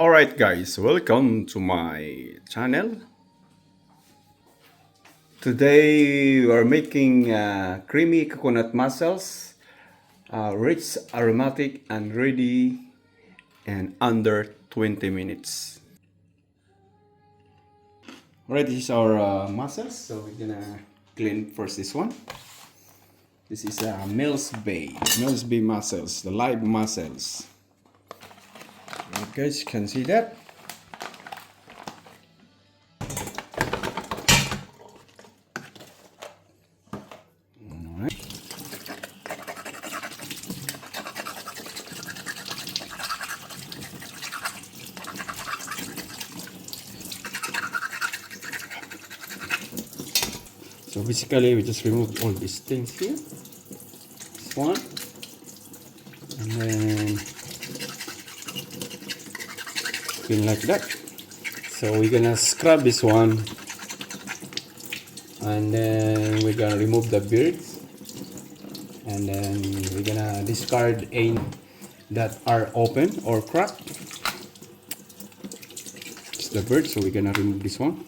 Alright guys, welcome to my channel. Today we are making creamy coconut mussels, rich, aromatic and ready in under 20 minutes. Alright, this is our mussels, so we're gonna clean first this one. This is Mills Bay mussels, the live mussels. You guys can see that. Alright. So basically we just remove all these things here. This one. And then clean like that. So we're gonna scrub this one. And then we're gonna remove the beards. And then we're gonna discard any that are open or cracked. It's the bird, so we're gonna remove this one.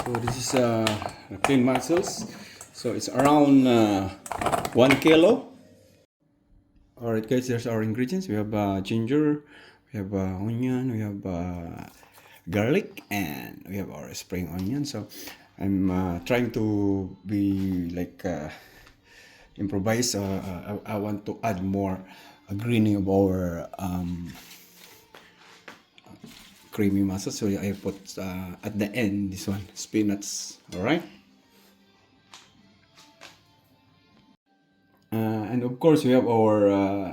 So this is clean mussels. So it's around 1 kilo. Alright guys, there's our ingredients. We have ginger, we have onion, we have garlic, and we have our spring onion. So I'm trying to be like improvise. I want to add more greening of our creamy mussels, so I put at the end this one spinach. All right. And of course we have our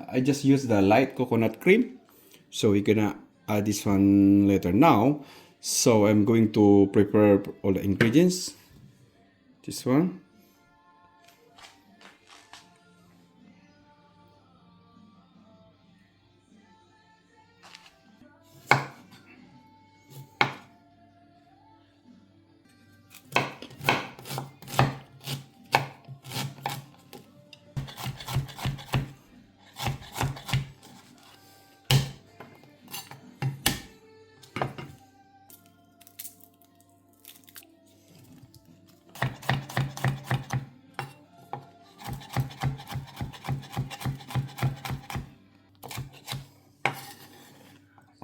I just use the light coconut cream, so we're gonna add this one later. Now, so I'm going to prepare all the ingredients. This one,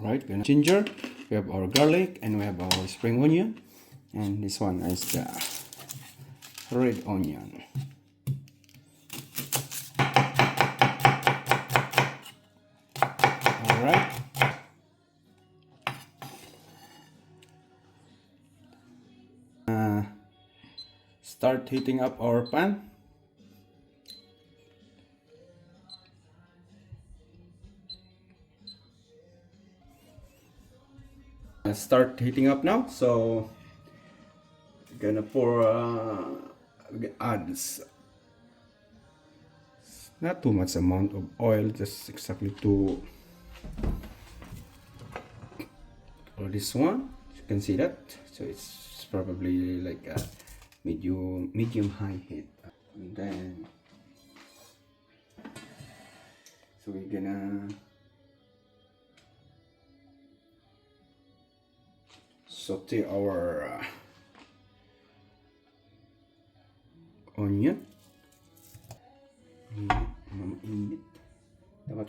right? Ginger, we have our garlic, and we have our spring onion, and this one is the red onion. All right. Start heating up our pan. Start heating up now, so we're gonna pour add this, not too much amount of oil, just exactly to or this one. You can see that, so it's probably like a medium high heat. And then so we're gonna saute our onion. Mainit. Dapat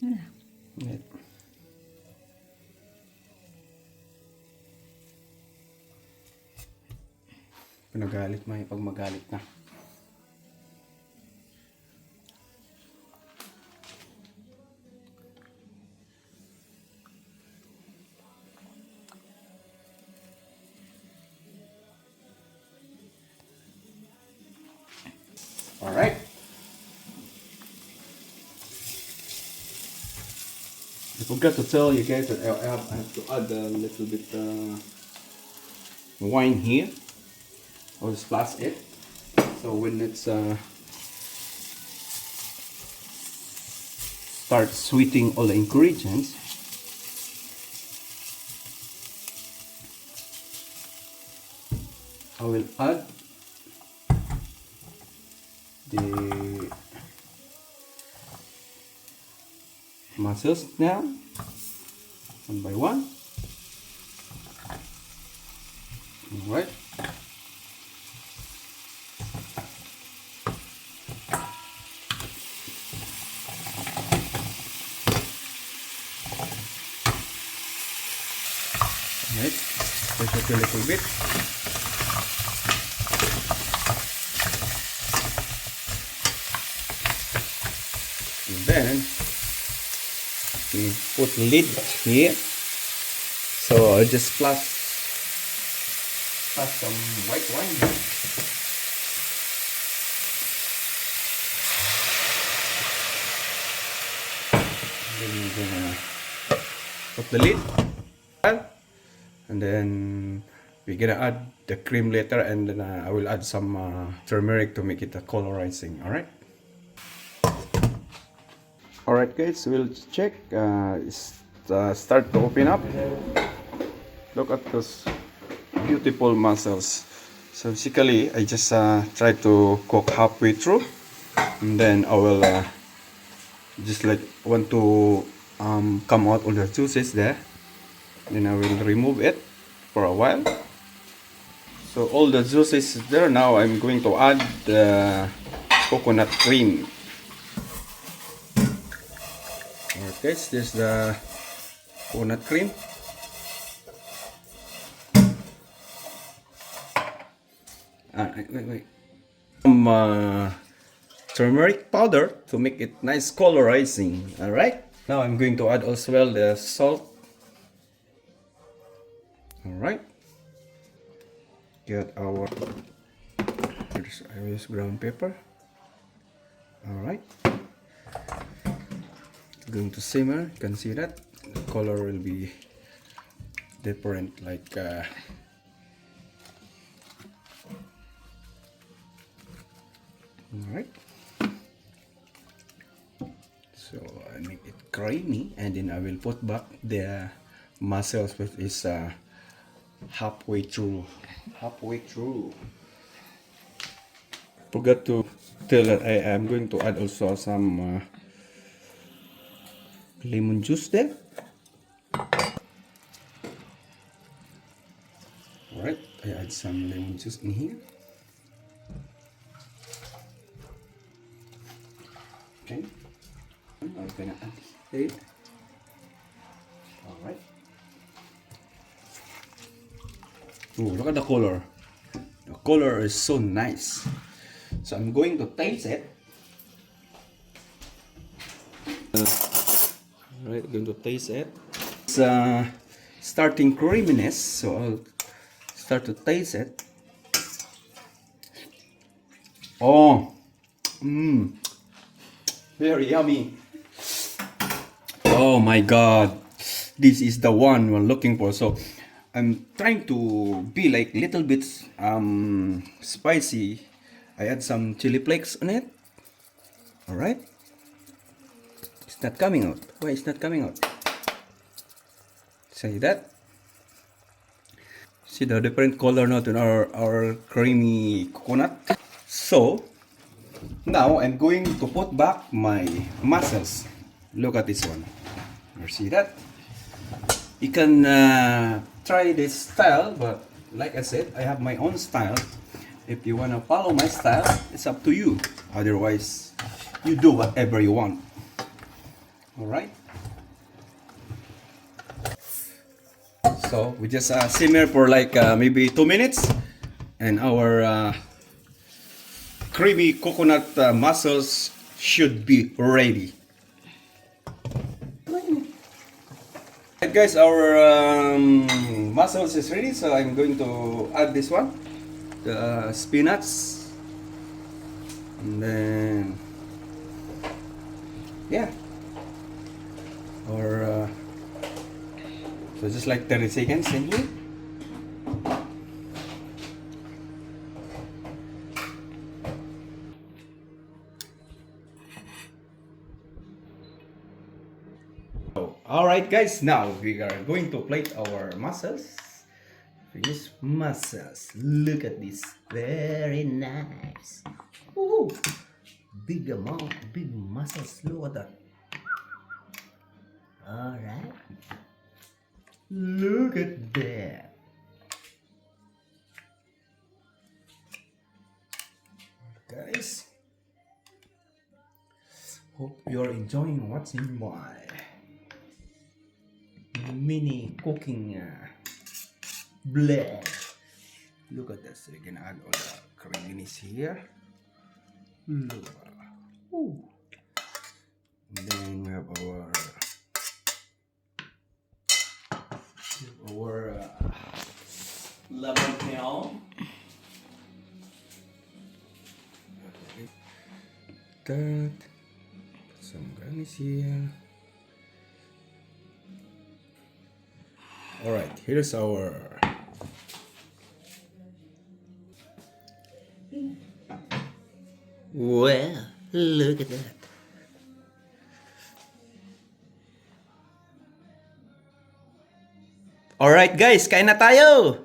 yeah. Pinagalit mo pag magalit na. All right. I forgot to tell you guys that I have to add a little bit wine here. I'll splash it. So when it's start sweetening all the ingredients, I will add the mussels now, one by one. All right. Alright, push it a little bit. And then we put lid here. So I'll just splash some white wine here. Then we're gonna put the lid. And then we're gonna add the cream later, and then I will add some turmeric to make it a colorizing. Alright guys, we'll check. Start to open up. Look at those beautiful mussels. So basically I just try to cook halfway through, and then I will just like want to come out all the juices there. Then I will remove it for a while. So all the juices is there. Now I'm going to add the coconut cream. Alright guys, there's the coconut cream. Wait. Some turmeric powder to make it nice colorizing. Alright. Now I'm going to add as well the salt. Alright. Get our I use ground pepper. Alright. Going to simmer. You can see that the color will be different, like alright. So I make it creamy, and then I will put back the mussels, which is halfway through. Forgot to tell that I am going to add also some lemon juice there. Alright, I add some lemon juice in here. Okay, I'm gonna add it. Alright. Oh, look at the color. The color is so nice. So I'm going to taste it. Alright, going to taste it. It's starting creaminess, so I'll start to taste it. Oh, very yummy. Oh my god, this is the one we're looking for. So I'm trying to be like little bit spicy. I add some chili flakes on it. Alright. It's not coming out. Why it's not coming out? Say that. See the different color now in our creamy coconut. So now I'm going to put back my mussels. Look at this one. You see that? You can try this style, but like I said, I have my own style. If you want to follow my style, it's up to you. Otherwise, you do whatever you want. Alright? So we just simmer for like maybe 2 minutes, and our creamy coconut mussels should be ready. Alright guys, our mussels is ready, so I'm going to add this one, the spinach, and then yeah, or so just like 30 seconds in here. Alright guys, now we are going to plate our mussels. Finished mussels. Look at this. Very nice. Woo! Big amount, big mussels. Look at that. Alright. Look at that. Guys, hope you're enjoying watching my mini cooking blend. Look at this. We can add all the creaminess here. Look. Ooh. And then we have our lemon peel. That. Put some garnish here. Alright, here's our well, look at that. Alright guys, kain na tayo!